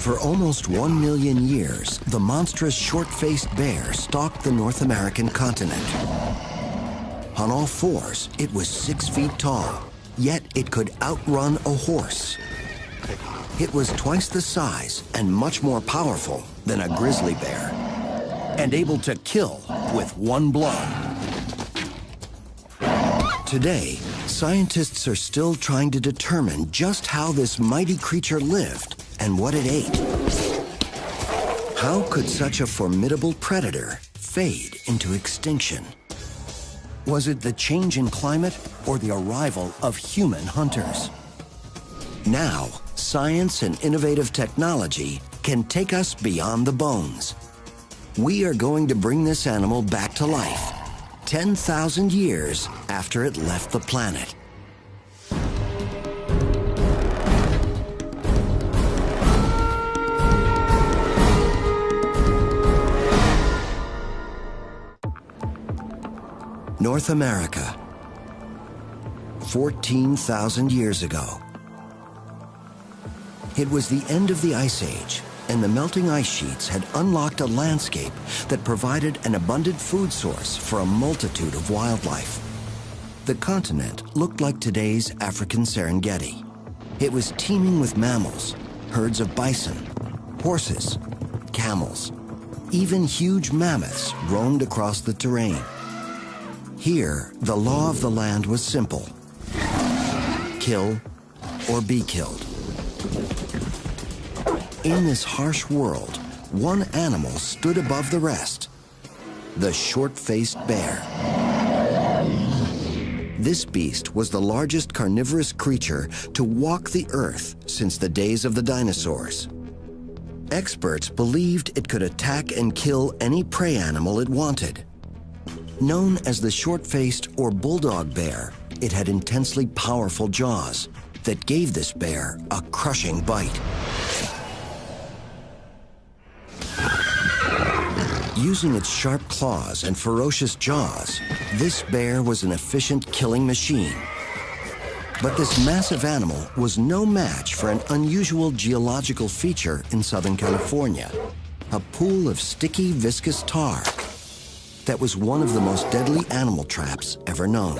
For almost 1 million years, the monstrous short-faced bear stalked the North American continent. On all fours, it was 6 feet tall, yet it could outrun a horse. It was twice the size and much more powerful than a grizzly bear, and able to kill with one blow. Today, scientists are still trying to determine just how this mighty creature lived and what it ate. How could such a formidable predator fade into extinction? Was it the change in climate or the arrival of human hunters? Now, science and innovative technology can take us beyond the bones. We are going to bring this animal back to life, 10,000 years after it left the planet. North America, 14,000 years ago. It was the end of the Ice Age, and the melting ice sheets had unlocked a landscape that provided an abundant food source for a multitude of wildlife. The continent looked like today's African Serengeti. It was teeming with mammals, herds of bison, horses, camels. Even huge mammoths roamed across the terrain. Here, the law of the land was simple: kill or be killed. In this harsh world, one animal stood above the rest: the short-faced bear. This beast was the largest carnivorous creature to walk the earth since the days of the dinosaurs. Experts believed it could attack and kill any prey animal it wanted. Known as the short-faced or bulldog bear, it had intensely powerful jaws that gave this bear a crushing bite. Using its sharp claws and ferocious jaws, this bear was an efficient killing machine. But this massive animal was no match for an unusual geological feature in Southern California: a pool of sticky, viscous tar that was one of the most deadly animal traps ever known.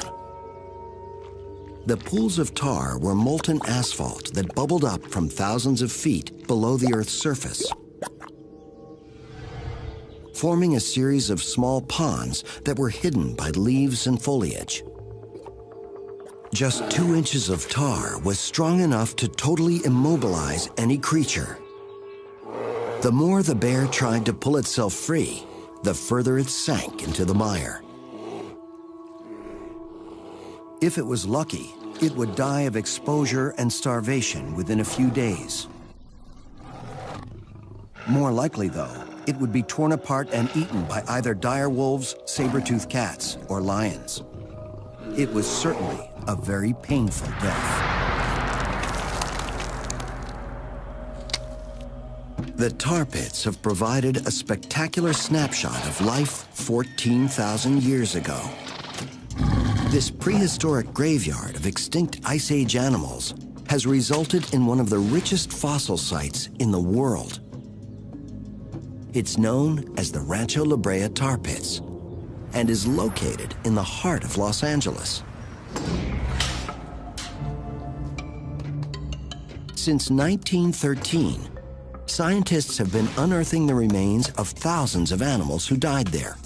The pools of tar were molten asphalt that bubbled up from thousands of feet below the Earth's surface, forming a series of small ponds that were hidden by leaves and foliage. Just 2 inches of tar was strong enough to totally immobilize any creature. The more the bear tried to pull itself free, the further it sank into the mire. If it was lucky, it would die of exposure and starvation within a few days. More likely, though, it would be torn apart and eaten by either dire wolves, saber-toothed cats, or lions. It was certainly a very painful death. The tar pits have provided a spectacular snapshot of life 14,000 years ago. This prehistoric graveyard of extinct Ice Age animals has resulted in one of the richest fossil sites in the world. It's known as the Rancho La Brea Tar Pits and is located in the heart of Los Angeles. Since 1913, scientists have been unearthing the remains of thousands of animals who died there.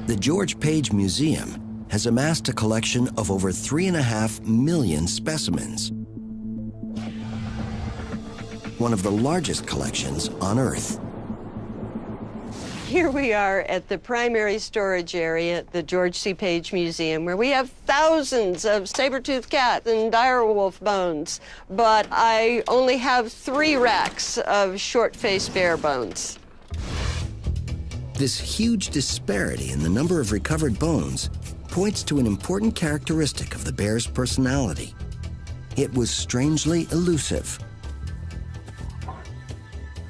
The George Page Museum has amassed a collection of over 3.5 million specimens, one of the largest collections on Earth. Here we are at the primary storage area at the George C. Page Museum, where we have thousands of saber-toothed cat and direwolf bones, but I only have 3 racks of short-faced bear bones. This huge disparity in the number of recovered bones points to an important characteristic of the bear's personality. It was strangely elusive.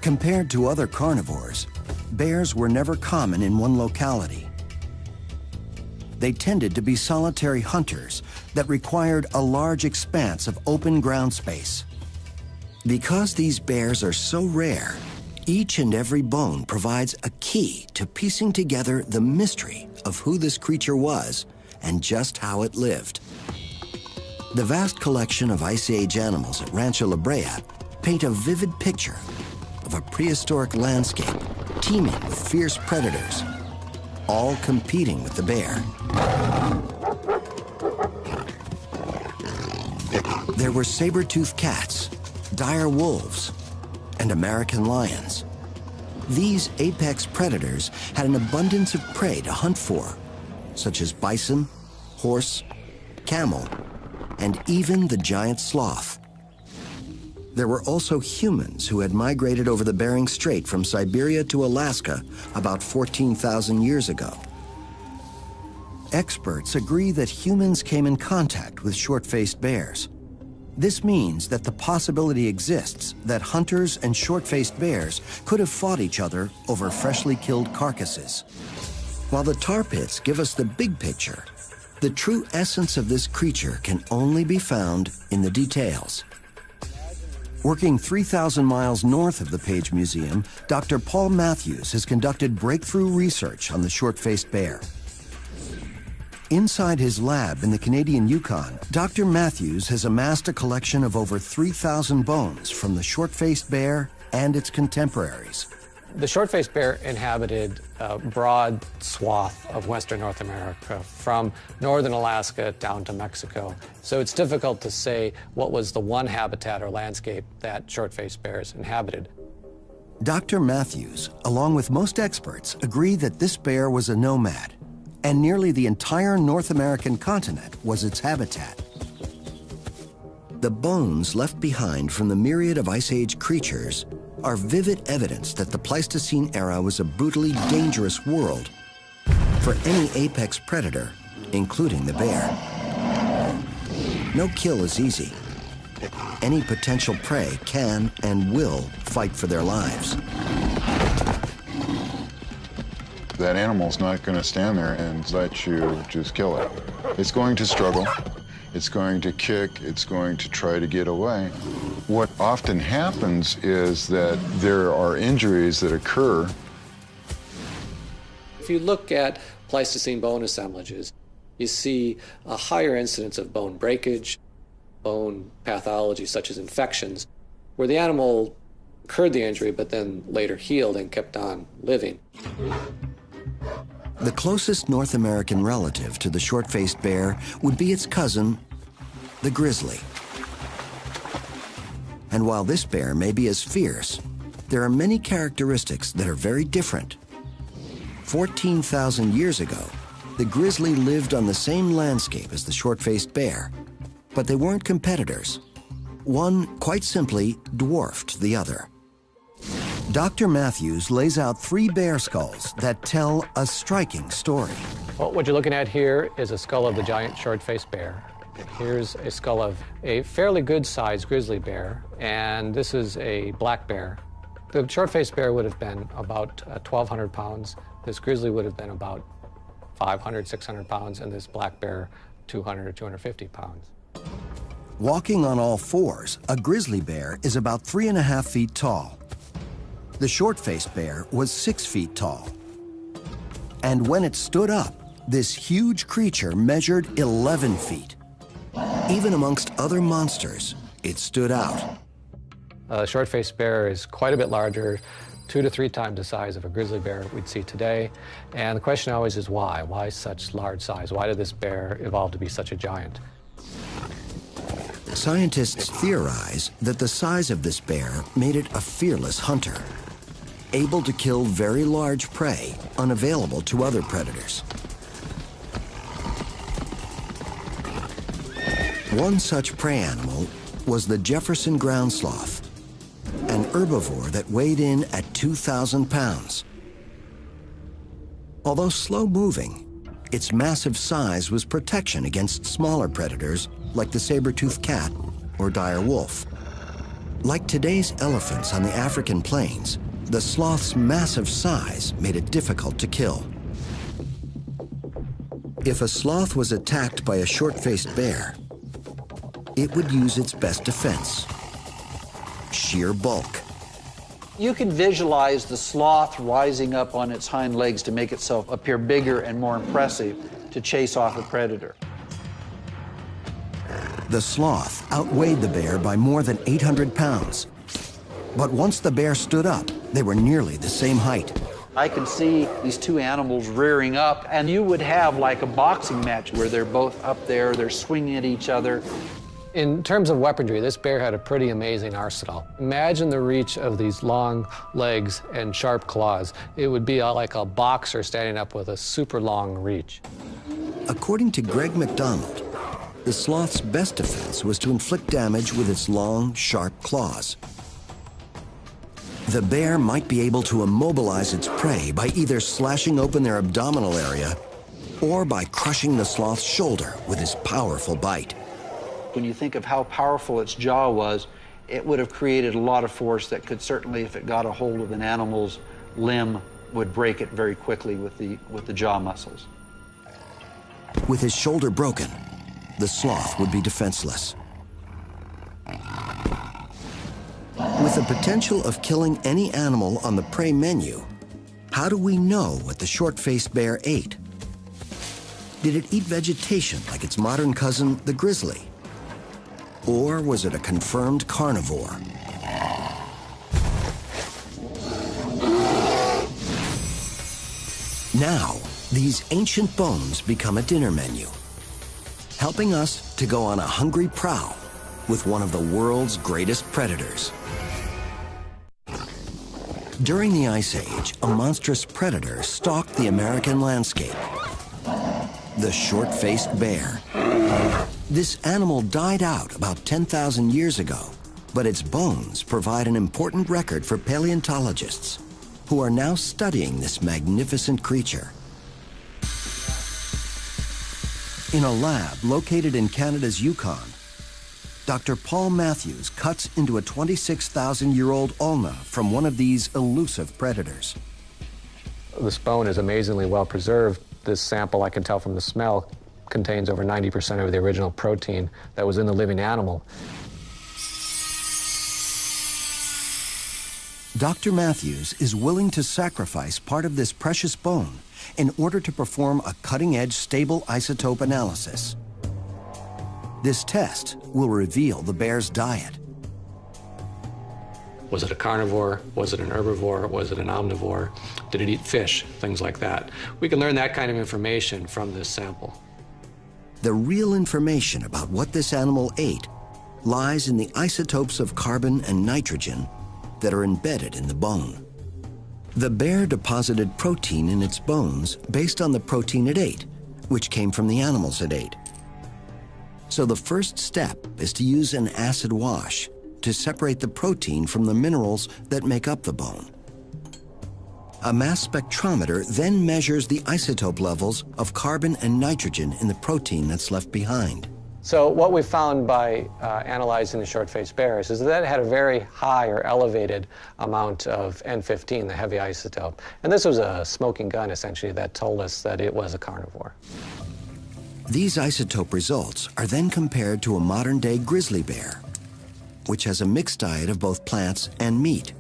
Compared to other carnivores, bears were never common in one locality. they tended to be solitary hunters that required a large expanse of open ground space. Because these bears are so rare, each and every bone provides a key to piecing together the mystery of who this creature was and just how it lived. The vast collection of Ice Age animals at Rancho La Brea paint a vivid picture of a prehistoric landscape teeming with fierce predators, all competing with the bear. There were saber-toothed cats, dire wolves, and American lions. These apex predators had an abundance of prey to hunt for, such as bison, horse, camel, and even the giant sloth. There were also humans who had migrated over the Bering Strait from Siberia to Alaska about 14,000 years ago. Experts agree that humans came in contact with short-faced bears. This means that the possibility exists that hunters and short-faced bears could have fought each other over freshly killed carcasses. While the tar pits give us the big picture, the true essence of this creature can only be found in the details. Working 3,000 miles north of the Page Museum, Dr. Paul Matthews has conducted breakthrough research on the short-faced bear. Inside his lab in the Canadian Yukon, Dr. Matthews has amassed a collection of over 3,000 bones from the short-faced bear and its contemporaries. The short-faced bear inhabited a broad swath of western North America, from northern Alaska down to Mexico. So it's difficult to say what was the one habitat or landscape that short-faced bears inhabited. Dr. Matthews, along with most experts, agree that this bear was a nomad, and nearly the entire North American continent was its habitat. The bones left behind from the myriad of Ice Age creatures are vivid evidence that the Pleistocene era was a brutally dangerous world for any apex predator, including the bear. No kill is easy. Any potential prey can and will fight for their lives. That animal's not going to stand there and let you just kill it. It's going to struggle. It's going to kick. It's going to try to get away. What often happens is that there are injuries that occur. If you look at Pleistocene bone assemblages, you see a higher incidence of bone breakage, bone pathology such as infections, where the animal incurred the injury but then later healed and kept on living. The closest North American relative to the short-faced bear would be its cousin, the grizzly. And while this bear may be as fierce, there are many characteristics that are very different. 14,000 years ago, the grizzly lived on the same landscape as the short-faced bear, but they weren't competitors. One, quite simply, dwarfed the other. Dr. Matthews lays out 3 bear skulls that tell a striking story. Well, what you're looking at here is a skull of the giant short-faced bear. Here's a skull of a fairly good-sized grizzly bear, and this is a black bear. The short-faced bear would have been about 1,200 pounds. This grizzly would have been about 500, 600 pounds, and this black bear 200 or 250 pounds. Walking on all fours, a grizzly bear is about 3.5 feet tall. The short-faced bear was 6 feet tall. And when it stood up, this huge creature measured 11 feet. Even amongst other monsters, it stood out. A short-faced bear is quite a bit larger, 2 to 3 times the size of a grizzly bear we'd see today. And the question always is why? Why such large size? Why did this bear evolve to be such a giant? Scientists theorize that the size of this bear made it a fearless hunter, able to kill very large prey unavailable to other predators. One such prey animal was the Jefferson ground sloth, an herbivore that weighed in at 2,000 pounds. Although slow-moving, its massive size was protection against smaller predators like the saber-toothed cat or dire wolf. Like today's elephants on the African plains, the sloth's massive size made it difficult to kill. If a sloth was attacked by a short-faced bear, it would use its best defense, sheer bulk. You can visualize the sloth rising up on its hind legs to make itself appear bigger and more impressive to chase off a predator. The sloth outweighed the bear by more than 800 pounds. But once the bear stood up, they were nearly the same height. I can see these two animals rearing up, and you would have like a boxing match where they're both up there, they're swinging at each other. In terms of weaponry, this bear had a pretty amazing arsenal. Imagine the reach of these long legs and sharp claws. It would be like a boxer standing up with a super long reach. According to Greg McDonald, the sloth's best defense was to inflict damage with its long, sharp claws. The bear might be able to immobilize its prey by either slashing open their abdominal area or by crushing the sloth's shoulder with his powerful bite. When you think of how powerful its jaw was, it would have created a lot of force that could certainly, if it got a hold of an animal's limb, would break it very quickly with the jaw muscles. With his shoulder broken, the sloth would be defenseless. With the potential of killing any animal on the prey menu, how do we know what the short-faced bear ate? Did it eat vegetation like its modern cousin, the grizzly? Or was it a confirmed carnivore? Now, these ancient bones become a dinner menu, helping us to go on a hungry prowl with one of the world's greatest predators. During the Ice Age, a monstrous predator stalked the American landscape: the short-faced bear. This animal died out about 10,000 years ago, but its bones provide an important record for paleontologists who are now studying this magnificent creature. In a lab located in Canada's Yukon, Dr. Paul Matthews cuts into a 26,000-year-old ulna from one of these elusive predators. This bone is amazingly well preserved. This sample, I can tell from the smell, contains over 90% of the original protein that was in the living animal. Dr. Matthews is willing to sacrifice part of this precious bone in order to perform a cutting-edge stable isotope analysis. This test will reveal the bear's diet. Was it a carnivore? Was it an herbivore? Was it an omnivore? Did it eat fish? Things like that. We can learn that kind of information from this sample. The real information about what this animal ate lies in the isotopes of carbon and nitrogen that are embedded in the bone. The bear deposited protein in its bones based on the protein it ate, which came from the animals it ate. So the first step is to use an acid wash to separate the protein from the minerals that make up the bone. A mass spectrometer then measures the isotope levels of carbon and nitrogen in the protein that's left behind. So what we found by analyzing the short-faced bears is that it had a very high or elevated amount of N15, the heavy isotope. And this was a smoking gun, essentially, that told us that it was a carnivore. These isotope results are then compared to a modern-day grizzly bear, which has a mixed diet of both plants and meat.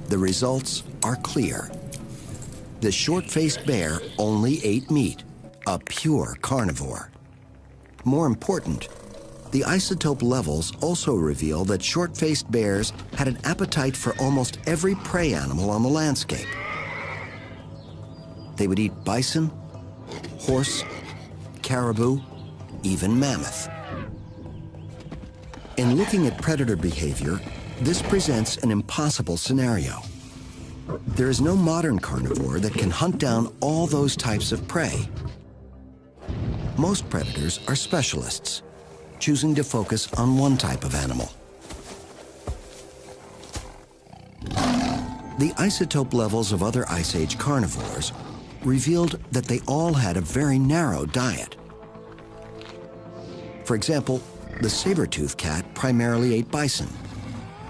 The results are clear. The short-faced bear only ate meat, a pure carnivore. More important, the isotope levels also reveal that short-faced bears had an appetite for almost every prey animal on the landscape. They would eat bison, horse, caribou, even mammoth. In looking at predator behavior, this presents an impossible scenario. There is no modern carnivore that can hunt down all those types of prey. Most predators are specialists, choosing to focus on one type of animal. The isotope levels of other Ice Age carnivores revealed that they all had a very narrow diet. For example, the saber-toothed cat primarily ate bison.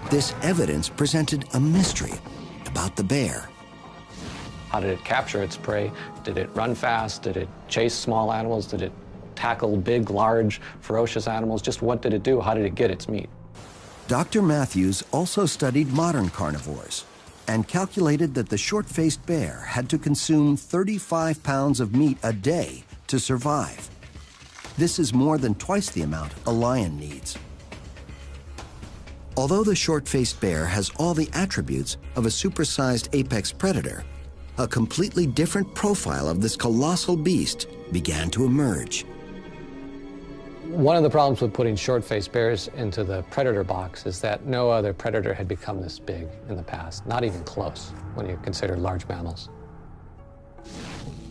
This evidence presented a mystery about the bear. How did it capture its prey? Did it run fast? Did it chase small animals? Did it tackle big, large, ferocious animals? Just what did it do? How did it get its meat? Dr. Matthews also studied modern carnivores and calculated that the short-faced bear had to consume 35 pounds of meat a day to survive. This is more than twice the amount a lion needs. Although the short-faced bear has all the attributes of a supersized apex predator, a completely different profile of this colossal beast began to emerge. One of the problems with putting short-faced bears into the predator box is that no other predator had become this big in the past, not even close when you consider large mammals.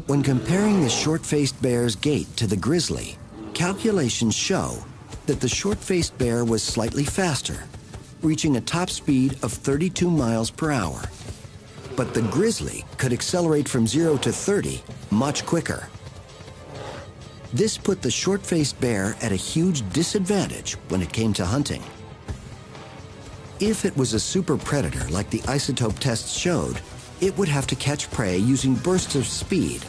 When comparing the short-faced bear's gait to the grizzly, calculations show that the short-faced bear was slightly faster, reaching a top speed of 32 miles per hour. But the grizzly could accelerate from 0 to 30 much quicker. This put the short-faced bear at a huge disadvantage when it came to hunting. If it was a super predator like the isotope tests showed, it would have to catch prey using bursts of speed,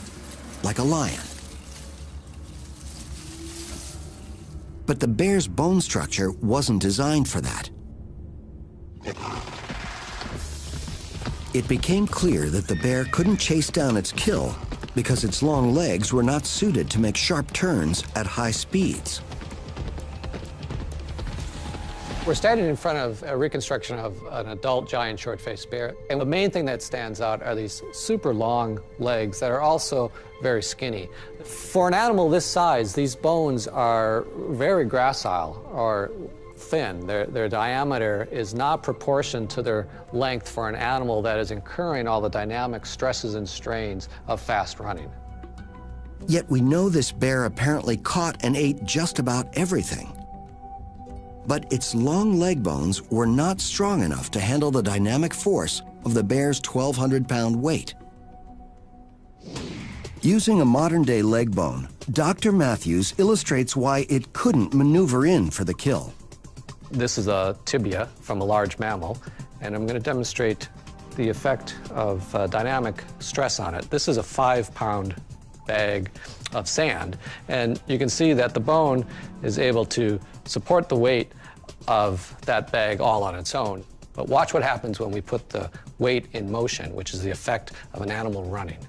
like a lion. But the bear's bone structure wasn't designed for that. It became clear that the bear couldn't chase down its kill because its long legs were not suited to make sharp turns at high speeds. We're standing in front of a reconstruction of an adult giant short-faced bear, and the main thing that stands out are these super long legs that are also very skinny. For an animal this size, these bones are very gracile or thin. Their diameter is not proportioned to their length for an animal that is incurring all the dynamic stresses and strains of fast running. Yet we know this bear apparently caught and ate just about everything. But its long leg bones were not strong enough to handle the dynamic force of the bear's 1,200-pound weight. Using a modern-day leg bone, Dr. Matthews illustrates why it couldn't maneuver in for the kill. This is a tibia from a large mammal, and I'm going to demonstrate the effect of dynamic stress on it. This is a 5-pound bag of sand, and you can see that the bone is able to support the weight of that bag all on its own. But watch what happens when we put the weight in motion, which is the effect of an animal running.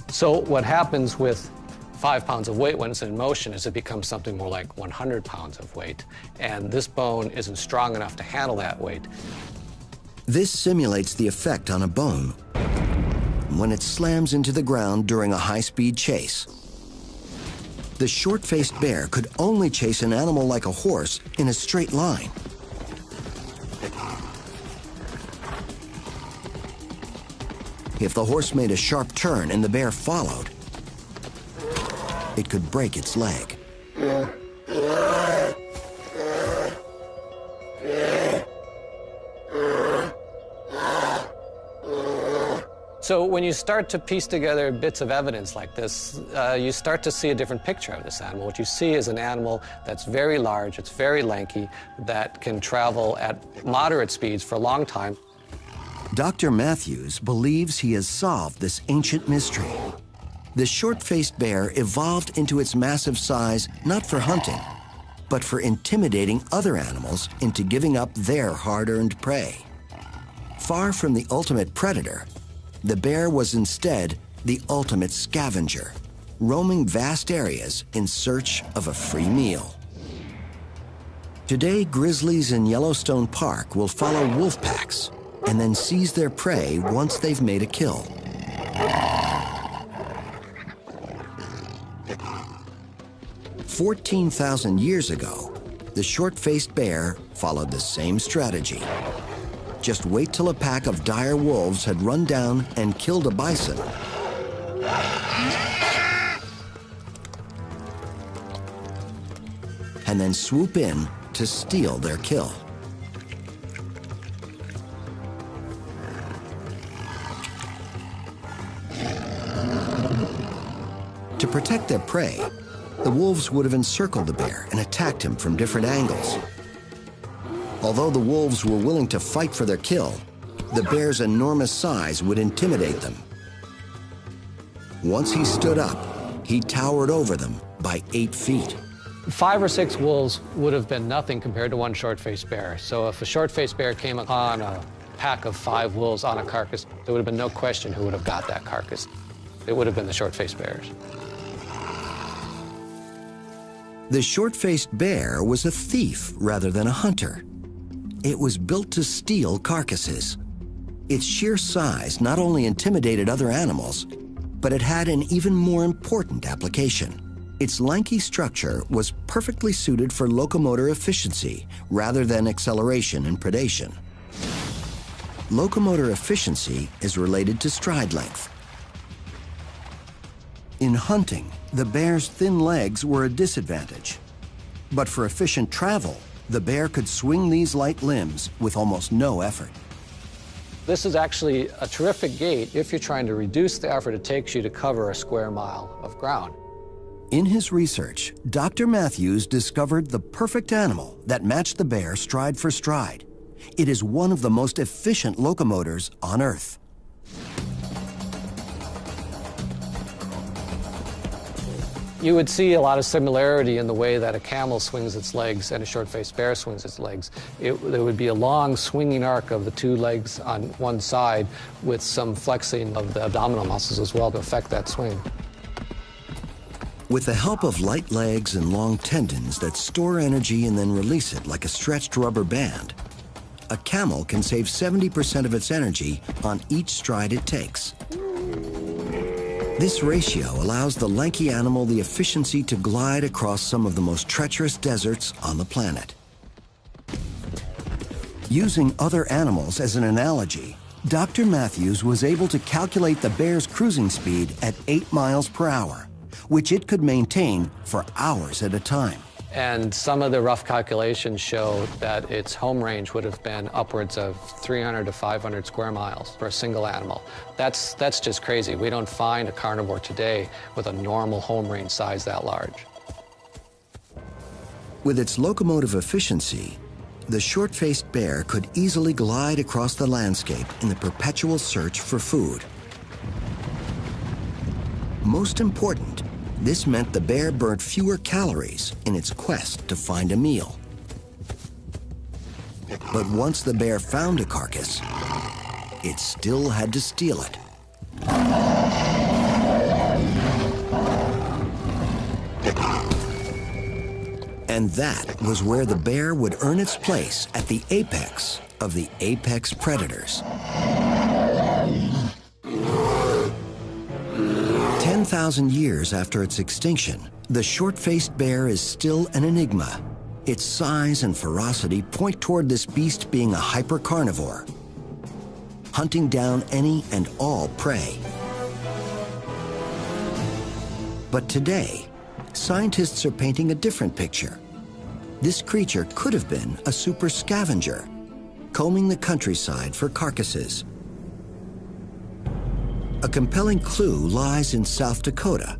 So what happens with 5 pounds of weight when it's in motion is it becomes something more like 100 pounds of weight, and this bone isn't strong enough to handle that weight. This simulates the effect on a bone when it slams into the ground during a high-speed chase. The short-faced bear could only chase an animal like a horse in a straight line. If the horse made a sharp turn and the bear followed, it could break its leg. So when you start to piece together bits of evidence like this, you start to see a different picture of this animal. What you see is an animal that's very large, it's very lanky, that can travel at moderate speeds for a long time. Dr. Matthews believes he has solved this ancient mystery. The short-faced bear evolved into its massive size not for hunting, but for intimidating other animals into giving up their hard-earned prey. Far from the ultimate predator, the bear was instead the ultimate scavenger, roaming vast areas in search of a free meal. Today, grizzlies in Yellowstone Park will follow wolf packs and then seize their prey once they've made a kill. "14,000 years ago, the short-faced bear followed the same strategy. Just wait till a pack of dire wolves had run down and killed a bison. And then swoop in to steal their kill. To protect their prey, the wolves would have encircled the bear and attacked him from different angles. Although the wolves were willing to fight for their kill, the bear's enormous size would intimidate them. Once he stood up, he towered over them by 8 feet. 5 or 6 wolves would have been nothing compared to one short-faced bear. So if a short-faced bear came upon a pack of 5 wolves on a carcass, there would have been no question who would have got that carcass. It would have been the short-faced bears. The short-faced bear was a thief rather than a hunter. It was built to steal carcasses. Its sheer size not only intimidated other animals, but it had an even more important application. Its lanky structure was perfectly suited for locomotor efficiency rather than acceleration and predation. Locomotor efficiency is related to stride length. In hunting, the bear's thin legs were a disadvantage. But for efficient travel, the bear could swing these light limbs with almost no effort. This is actually a terrific gait if you're trying to reduce the effort it takes you to cover a square mile of ground. In his research, Dr. Matthews discovered the perfect animal that matched the bear stride for stride. It is one of the most efficient locomotors on Earth. You would see a lot of similarity in the way that a camel swings its legs and a short-faced bear swings its legs. There would be a long swinging arc of the 2 legs on one side with some flexing of the abdominal muscles as well to affect that swing. With the help of light legs and long tendons that store energy and then release it like a stretched rubber band, a camel can save 70% of its energy on each stride it takes. This ratio allows the lanky animal the efficiency to glide across some of the most treacherous deserts on the planet. Using other animals as an analogy, Dr. Matthews was able to calculate the bear's cruising speed at 8 miles per hour, which it could maintain for hours at a time. And some of the rough calculations show that its home range would have been upwards of 300 to 500 square miles for a single animal. That's just crazy. We don't find a carnivore today with a normal home range size that large. With its locomotive efficiency, the short-faced bear could easily glide across the landscape in the perpetual search for food. Most important, this meant the bear burnt fewer calories in its quest to find a meal. But once the bear found a carcass, it still had to steal it. And that was where the bear would earn its place at the apex of the apex predators. 10,000 years after its extinction, the short-faced bear is still an enigma. Its size and ferocity point toward this beast being a hyper-carnivore, hunting down any and all prey. But today, scientists are painting a different picture. This creature could have been a super scavenger, combing the countryside for carcasses. A compelling clue lies in South Dakota,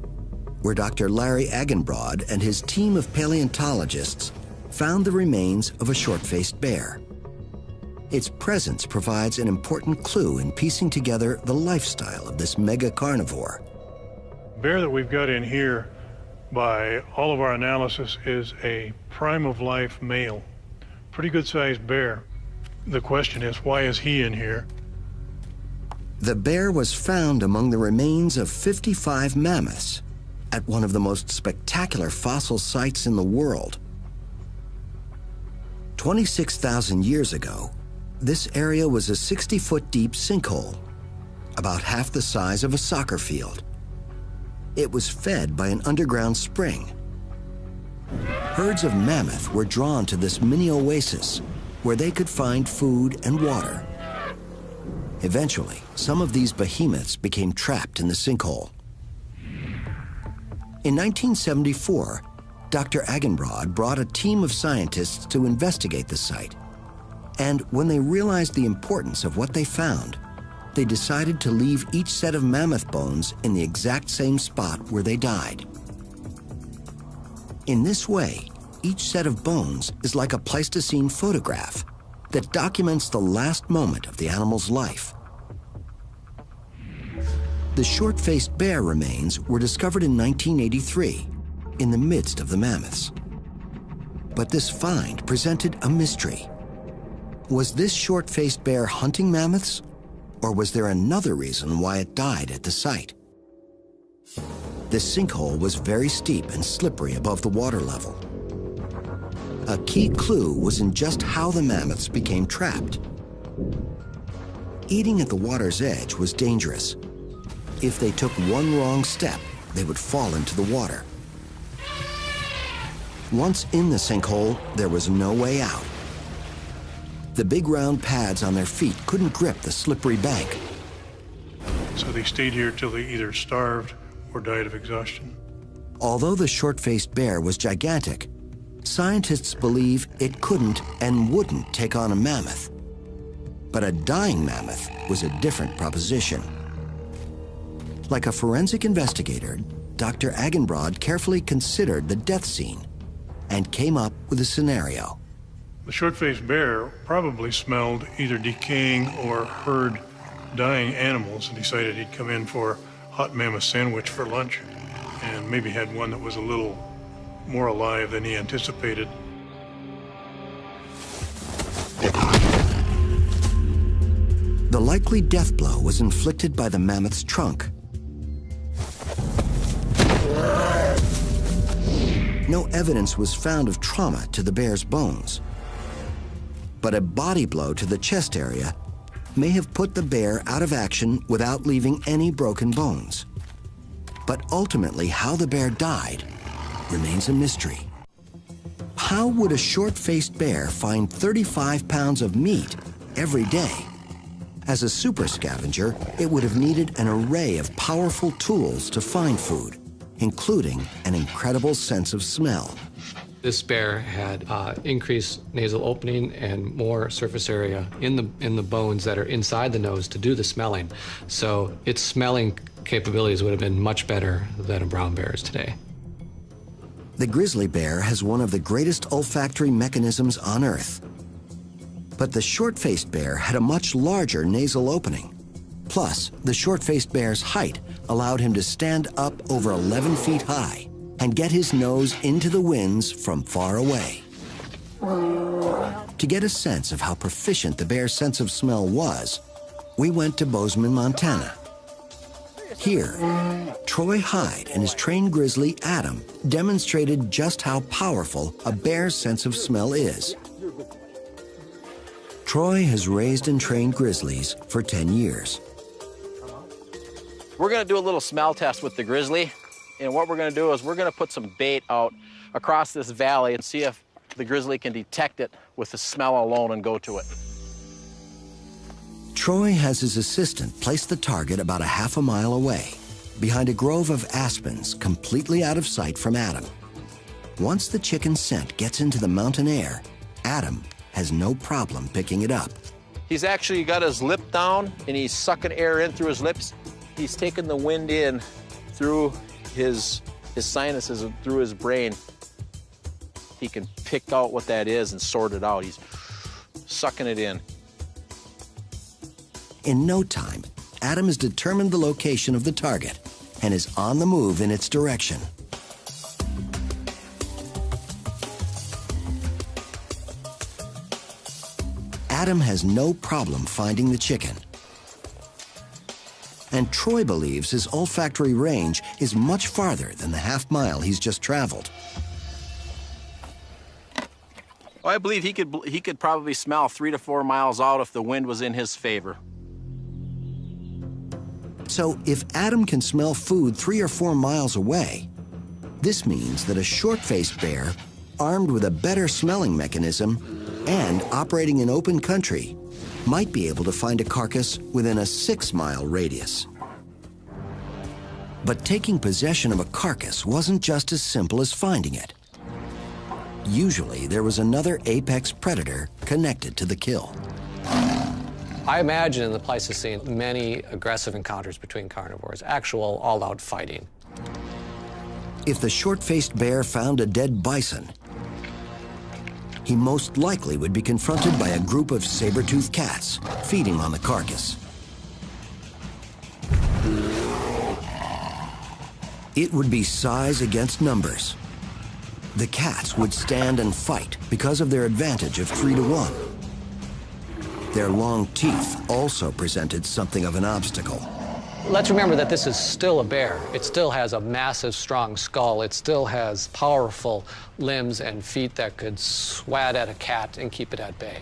where Dr. Larry Agenbrod and his team of paleontologists found the remains of a short-faced bear. Its presence provides an important clue in piecing together the lifestyle of this mega carnivore. The bear that we've got in here, by all of our analysis, is a prime of life male. Pretty good sized bear. The question is, why is he in here? The bear was found among the remains of 55 mammoths at one of the most spectacular fossil sites in the world. 26,000 years ago, this area was a 60-foot deep sinkhole, about half the size of a soccer field. It was fed by an underground spring. Herds of mammoth were drawn to this mini oasis where they could find food and water. Eventually, some of these behemoths became trapped in the sinkhole. In 1974, Dr. Agenbrod brought a team of scientists to investigate the site. And when they realized the importance of what they found, they decided to leave each set of mammoth bones in the exact same spot where they died. In this way, each set of bones is like a Pleistocene photograph, that documents the last moment of the animal's life. The short-faced bear remains were discovered in 1983 in the midst of the mammoths. But this find presented a mystery. Was this short-faced bear hunting mammoths, or was there another reason why it died at the site? The sinkhole was very steep and slippery above the water level. A key clue was in just how the mammoths became trapped. Eating at the water's edge was dangerous. If they took one wrong step, they would fall into the water. Once in the sinkhole, there was no way out. The big round pads on their feet couldn't grip the slippery bank. So they stayed here till they either starved or died of exhaustion. Although the short-faced bear was gigantic, scientists believe it couldn't and wouldn't take on a mammoth. But a dying mammoth was a different proposition. Like a forensic investigator, Dr. Agenbrod carefully considered the death scene and came up with a scenario. The short-faced bear probably smelled either decaying or heard dying animals and decided he'd come in for hot mammoth sandwich for lunch, and maybe had one that was a little more alive than he anticipated. The likely death blow was inflicted by the mammoth's trunk. No evidence was found of trauma to the bear's bones. But a body blow to the chest area may have put the bear out of action without leaving any broken bones. But ultimately, how the bear died remains a mystery. How would a short-faced bear find 35 pounds of meat every day? As a super scavenger, it would have needed an array of powerful tools to find food, including an incredible sense of smell. This bear had increased nasal opening and more surface area in the bones that are inside the nose to do the smelling. So its smelling capabilities would have been much better than a brown bear's today. The grizzly bear has one of the greatest olfactory mechanisms on Earth. But the short-faced bear had a much larger nasal opening. Plus, the short-faced bear's height allowed him to stand up over 11 feet high and get his nose into the winds from far away. To get a sense of how proficient the bear's sense of smell was, we went to Bozeman, Montana. Here, Troy Hyde and his trained grizzly, Adam, demonstrated just how powerful a bear's sense of smell is. Troy has raised and trained grizzlies for 10 years. We're going to do a little smell test with the grizzly. And what we're going to do is we're going to put some bait out across this valley and see if the grizzly can detect it with the smell alone and go to it. Troy has his assistant place the target about a half a mile away, behind a grove of aspens completely out of sight from Adam. Once the chicken scent gets into the mountain air, Adam has no problem picking it up. He's actually got his lip down and he's sucking air in through his lips. He's taking the wind in through his sinuses and through his brain. He can pick out what that is and sort it out. He's sucking it in. In no time, Adam has determined the location of the target and is on the move in its direction. Adam has no problem finding the chicken. And Troy believes his olfactory range is much farther than the half mile he's just traveled. I believe he could probably smell 3 to 4 miles out if the wind was in his favor. So if Adam can smell food 3 or 4 miles away, this means that a short-faced bear, armed with a better smelling mechanism and operating in open country, might be able to find a carcass within a 6-mile radius. But taking possession of a carcass wasn't just as simple as finding it. Usually, there was another apex predator connected to the kill. I imagine in the Pleistocene many aggressive encounters between carnivores, actual all-out fighting. If the short-faced bear found a dead bison, he most likely would be confronted by a group of saber-toothed cats feeding on the carcass. It would be size against numbers. The cats would stand and fight because of their advantage of 3 to 1. Their long teeth also presented something of an obstacle. Let's remember that this is still a bear. It still has a massive, strong skull. It still has powerful limbs and feet that could swat at a cat and keep it at bay.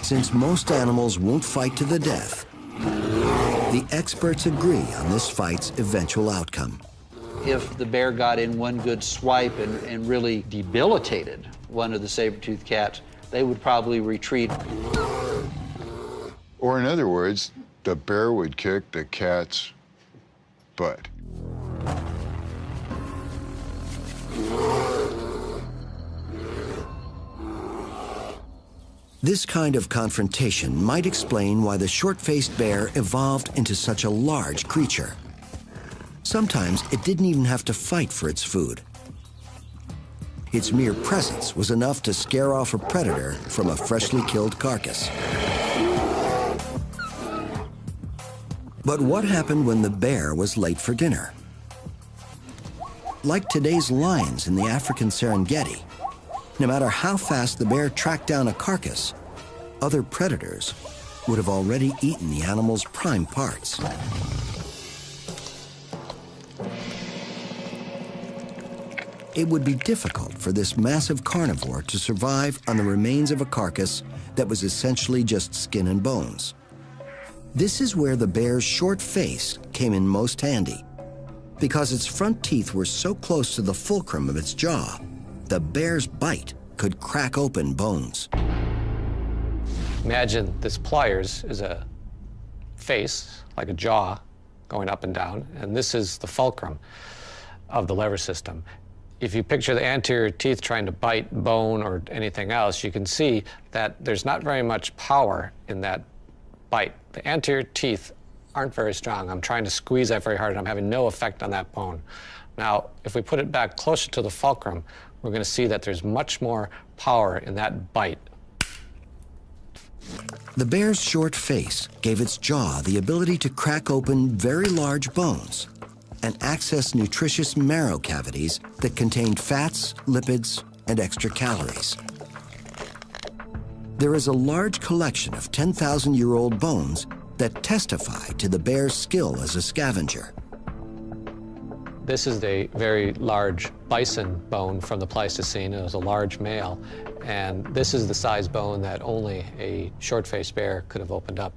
Since most animals won't fight to the death, the experts agree on this fight's eventual outcome. If the bear got in one good swipe and really debilitated one of the saber-toothed cats, they would probably retreat. Or in other words, the bear would kick the cat's butt. This kind of confrontation might explain why the short-faced bear evolved into such a large creature. Sometimes it didn't even have to fight for its food. Its mere presence was enough to scare off a predator from a freshly killed carcass. But what happened when the bear was late for dinner? Like today's lions in the African Serengeti, no matter how fast the bear tracked down a carcass, other predators would have already eaten the animal's prime parts. It would be difficult for this massive carnivore to survive on the remains of a carcass that was essentially just skin and bones. This is where the bear's short face came in most handy. Because its front teeth were so close to the fulcrum of its jaw, the bear's bite could crack open bones. Imagine this pliers is a face, like a jaw, going up and down, and this is the fulcrum of the lever system. If you picture the anterior teeth trying to bite bone or anything else, you can see that there's not very much power in that bite. The anterior teeth aren't very strong. I'm trying to squeeze that very hard, and I'm having no effect on that bone. Now, if we put it back closer to the fulcrum, we're going to see that there's much more power in that bite. The bear's short face gave its jaw the ability to crack open very large bones and access nutritious marrow cavities that contained fats, lipids, and extra calories. There is a large collection of 10,000-year-old bones that testify to the bear's skill as a scavenger. This is a very large bison bone from the Pleistocene. It was a large male, and this is the size bone that only a short-faced bear could have opened up.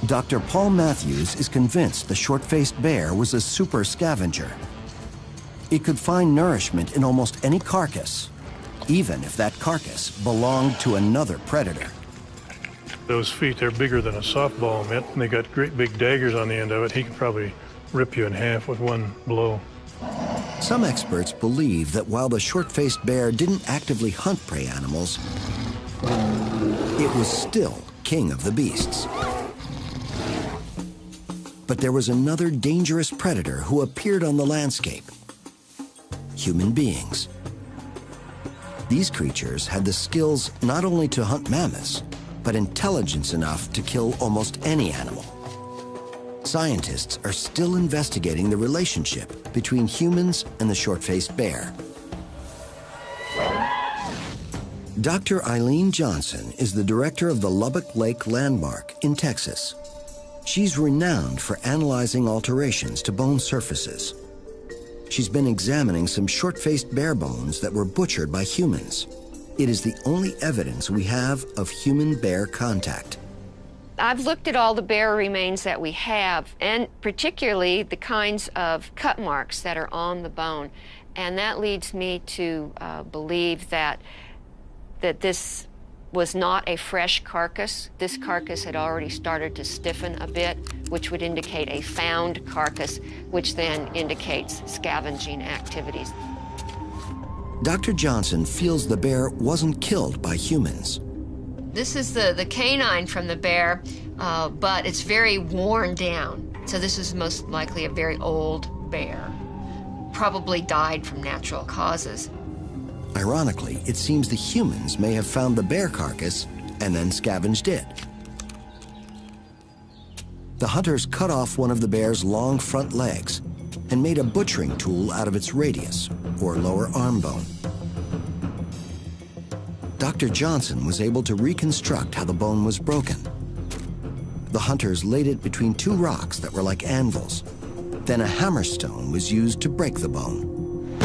Dr. Paul Matthews is convinced the short-faced bear was a super scavenger. It could find nourishment in almost any carcass, even if that carcass belonged to another predator. Those feet, they're bigger than a softball mitt, and they got great big daggers on the end of it. He could probably rip you in half with one blow. Some experts believe that while the short-faced bear didn't actively hunt prey animals, it was still king of the beasts. But there was another dangerous predator who appeared on the landscape: human beings. These creatures had the skills not only to hunt mammoths, but intelligence enough to kill almost any animal. Scientists are still investigating the relationship between humans and the short-faced bear. Dr. Eileen Johnson is the director of the Lubbock Lake Landmark in Texas. She's renowned for analyzing alterations to bone surfaces. She's been examining some short-faced bear bones that were butchered by humans. It is the only evidence we have of human-bear contact. I've looked at all the bear remains that we have, and particularly the kinds of cut marks that are on the bone. And that leads me to believe that this was not a fresh carcass. This carcass had already started to stiffen a bit, which would indicate a found carcass, which then indicates scavenging activities. Dr. Johnson feels the bear wasn't killed by humans. This is the canine from the bear, but it's very worn down. So this is most likely a very old bear. Probably died from natural causes. Ironically, it seems the humans may have found the bear carcass and then scavenged it. The hunters cut off one of the bear's long front legs and made a butchering tool out of its radius, or lower arm bone. Dr. Johnson was able to reconstruct how the bone was broken. The hunters laid it between two rocks that were like anvils. Then a hammerstone was used to break the bone.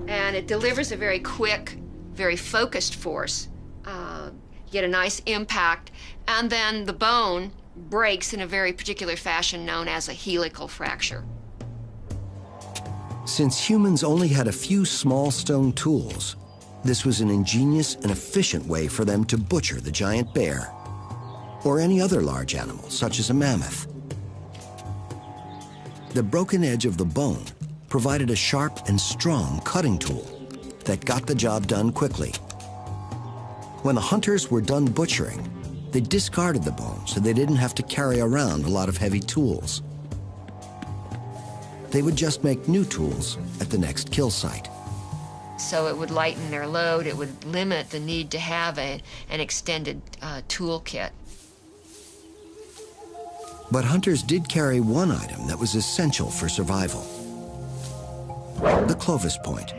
And it delivers a very quick, very focused force. You get a nice impact, and then the bone breaks in a very particular fashion known as a helical fracture. Since humans only had a few small stone tools, this was an ingenious and efficient way for them to butcher the giant bear, or any other large animal, such as a mammoth. The broken edge of the bone provided a sharp and strong cutting tool that got the job done quickly. When the hunters were done butchering, they discarded the bone so they didn't have to carry around a lot of heavy tools. They would just make new tools at the next kill site. So it would lighten their load, it would limit the need to have an extended toolkit. But hunters did carry one item that was essential for survival: the Clovis point.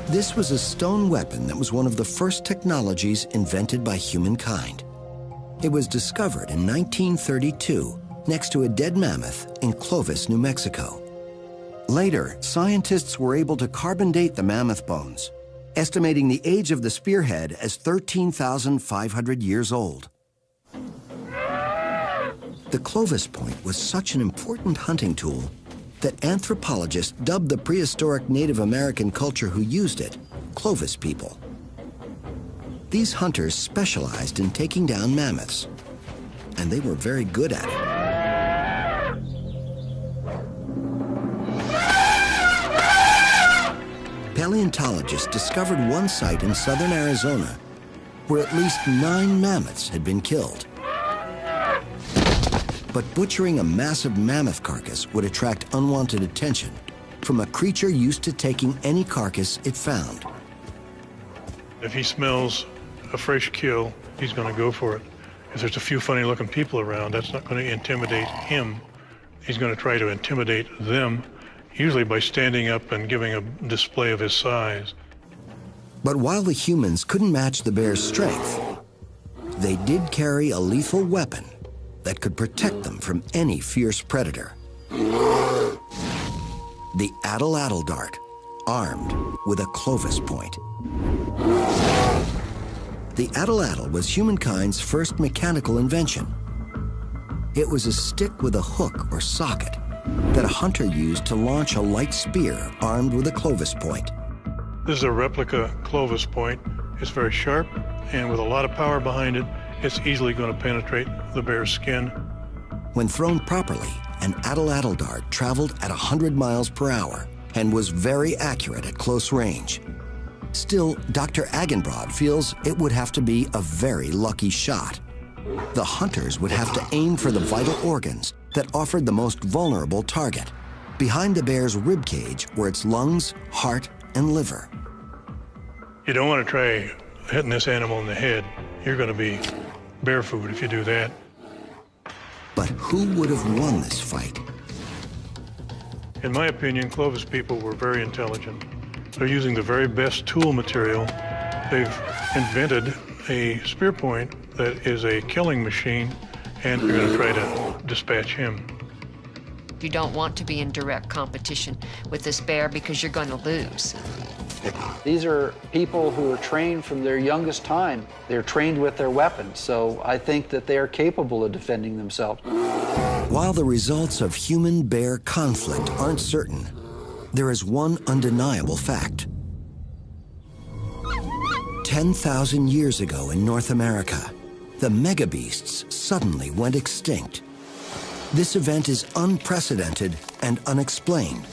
This was a stone weapon that was one of the first technologies invented by humankind. It was discovered in 1932 next to a dead mammoth in Clovis, New Mexico. Later, scientists were able to carbon date the mammoth bones, estimating the age of the spearhead as 13,500 years old. The Clovis point was such an important hunting tool that anthropologists dubbed the prehistoric Native American culture who used it Clovis people. These hunters specialized in taking down mammoths, and they were very good at it. Paleontologists discovered one site in southern Arizona where at least 9 mammoths had been killed. But butchering a massive mammoth carcass would attract unwanted attention from a creature used to taking any carcass it found. If he smells a fresh kill, he's going to go for it. If there's a few funny-looking people around, that's not going to intimidate him. He's going to try to intimidate them, usually by standing up and giving a display of his size. But while the humans couldn't match the bear's strength, they did carry a lethal weapon that could protect them from any fierce predator. The aladar dart, armed with a Clovis point. The aladar was humankind's first mechanical invention. It was a stick with a hook or socket that a hunter used to launch a light spear armed with a Clovis point. This is a replica Clovis point. It's very sharp, and with a lot of power behind it, it's easily going to penetrate the bear's skin. When thrown properly, an aladar dart traveled at 100 miles per hour and was very accurate at close range. Still, Dr. Agenbrod feels it would have to be a very lucky shot. The hunters would have to aim for the vital organs that offered the most vulnerable target. Behind the bear's rib cage were its lungs, heart, and liver. You don't want to try hitting this animal in the head. You're going to be bear food if you do that. But who would have won this fight? In my opinion, Clovis people were very intelligent. They're using the very best tool material. They've invented a spear point that is a killing machine, and they're going to try to dispatch him. You don't want to be in direct competition with this bear because you're going to lose. These are people who are trained from their youngest time. They're trained with their weapons, so I think that they are capable of defending themselves. While the results of human-bear conflict aren't certain, there is one undeniable fact. 10,000 years ago in North America, the megabeasts suddenly went extinct. This event is unprecedented and unexplained.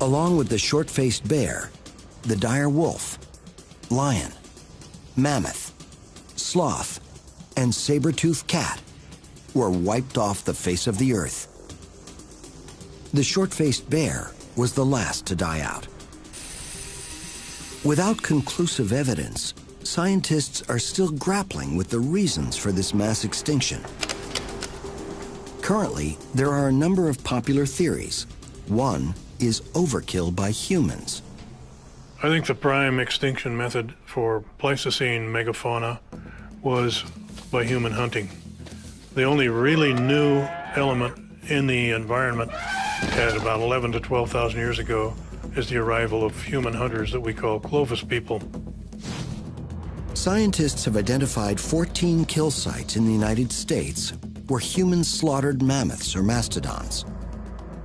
Along with the short-faced bear, the dire wolf, lion, mammoth, sloth, and saber-toothed cat were wiped off the face of the earth. The short-faced bear was the last to die out. Without conclusive evidence, scientists are still grappling with the reasons for this mass extinction. Currently, there are a number of popular theories. One is overkill by humans. I think the prime extinction method for Pleistocene megafauna was by human hunting. The only really new element in the environment at about 11 to 12,000 years ago is the arrival of human hunters that we call Clovis people. Scientists have identified 14 kill sites in the United States where humans slaughtered mammoths or mastodons.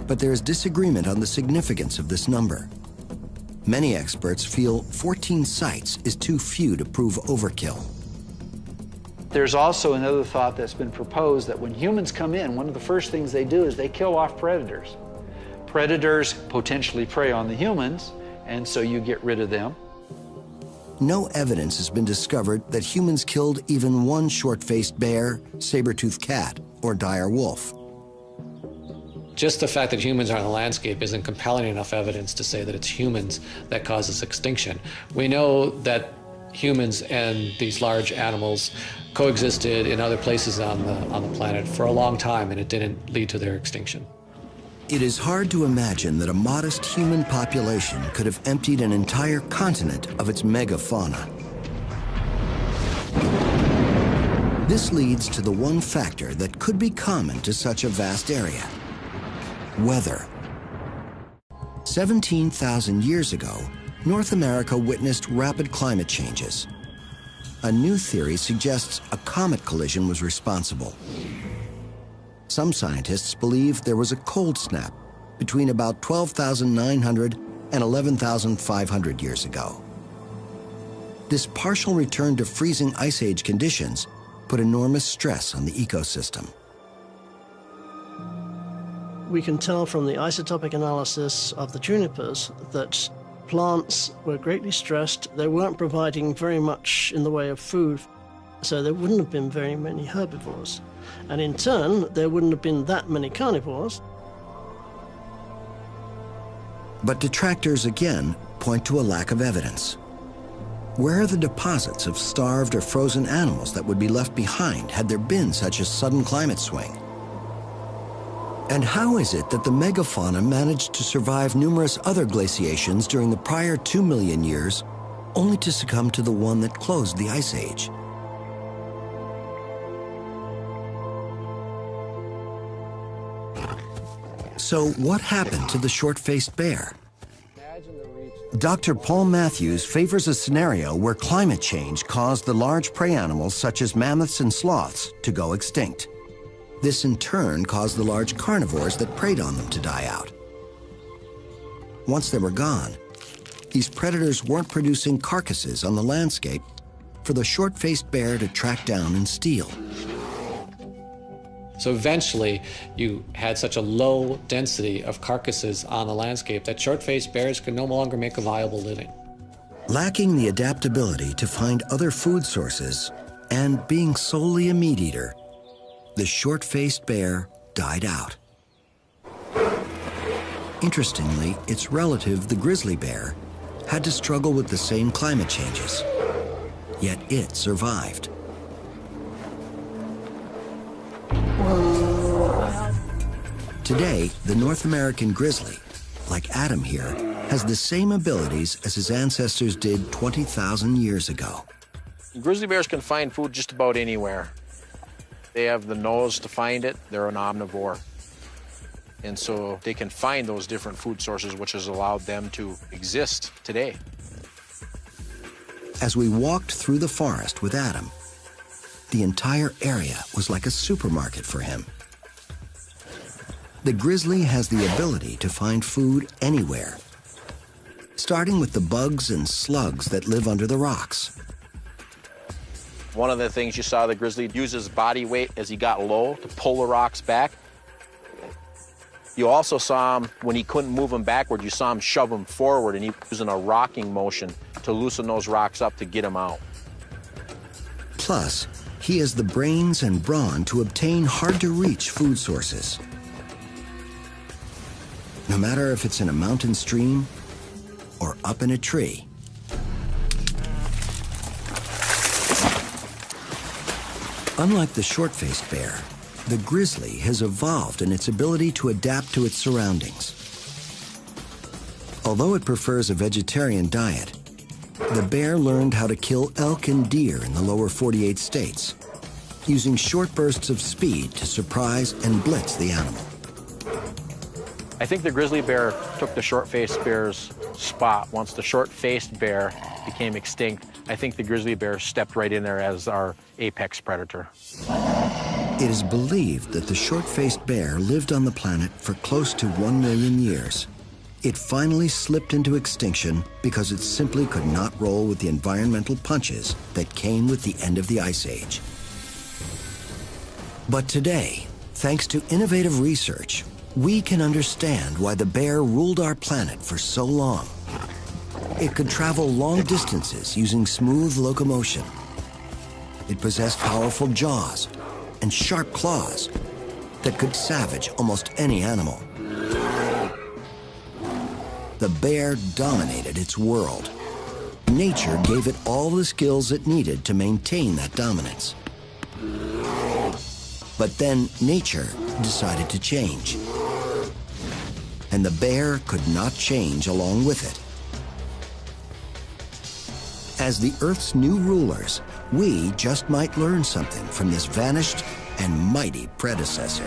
But there is disagreement on the significance of this number. Many experts feel 14 sites is too few to prove overkill. There's also another thought that's been proposed that when humans come in, one of the first things they do is they kill off predators. Predators potentially prey on the humans, and so you get rid of them. No evidence has been discovered that humans killed even one short-faced bear, saber-toothed cat, or dire wolf. Just the fact that humans are on the landscape isn't compelling enough evidence to say that it's humans that causes extinction. We know that humans and these large animals coexisted in other places on the planet for a long time, and it didn't lead to their extinction. It is hard to imagine that a modest human population could have emptied an entire continent of its megafauna. This leads to the one factor that could be common to such a vast area: weather. 17,000 years ago, North America witnessed rapid climate changes. A new theory suggests a comet collision was responsible. Some scientists believe there was a cold snap between about 12,900 and 11,500 years ago. This partial return to freezing ice age conditions put enormous stress on the ecosystem. We can tell from the isotopic analysis of the junipers that plants were greatly stressed. They weren't providing very much in the way of food, so there wouldn't have been very many herbivores. And in turn, there wouldn't have been that many carnivores. But detractors again point to a lack of evidence. Where are the deposits of starved or frozen animals that would be left behind had there been such a sudden climate swing? And how is it that the megafauna managed to survive numerous other glaciations during the prior 2 million years, only to succumb to the one that closed the Ice Age? So what happened to the short-faced bear? Dr. Paul Matthews favors a scenario where climate change caused the large prey animals such as mammoths and sloths to go extinct. This in turn caused the large carnivores that preyed on them to die out. Once they were gone, these predators weren't producing carcasses on the landscape for the short-faced bear to track down and steal. So eventually, you had such a low density of carcasses on the landscape that short-faced bears could no longer make a viable living. Lacking the adaptability to find other food sources and being solely a meat eater, the short-faced bear died out. Interestingly, its relative, the grizzly bear, had to struggle with the same climate changes, yet it survived. Today, the North American grizzly, like Adam here, has the same abilities as his ancestors did 20,000 years ago. Grizzly bears can find food just about anywhere. They have the nose to find it. They're an omnivore. And so they can find those different food sources, which has allowed them to exist today. As we walked through the forest with Adam, the entire area was like a supermarket for him. The grizzly has the ability to find food anywhere, starting with the bugs and slugs that live under the rocks. One of the things you saw the grizzly use his body weight as he got low to pull the rocks back. You also saw him, when he couldn't move them backward, you saw him shove them forward, and he was using a rocking motion to loosen those rocks up to get them out. Plus, he has the brains and brawn to obtain hard-to-reach food sources. No matter if it's in a mountain stream or up in a tree, Unlike the short-faced bear, the grizzly has evolved in its ability to adapt to its surroundings. Although it prefers a vegetarian diet, the bear learned how to kill elk and deer in the lower 48 states, using short bursts of speed to surprise and blitz the animal. I think the grizzly bear took the short-faced bear's spot. Once the short-faced bear became extinct, I think the grizzly bear stepped right in there as our apex predator. It is believed that the short-faced bear lived on the planet for close to 1 million years. It finally slipped into extinction because it simply could not roll with the environmental punches that came with the end of the Ice Age. But today, thanks to innovative research, we can understand why the bear ruled our planet for so long. It could travel long distances using smooth locomotion. It possessed powerful jaws and sharp claws that could savage almost any animal. The bear dominated its world. Nature gave it all the skills it needed to maintain that dominance. But then nature decided to change. And the bear could not change along with it. As the Earth's new rulers, we just might learn something from this vanished and mighty predecessor.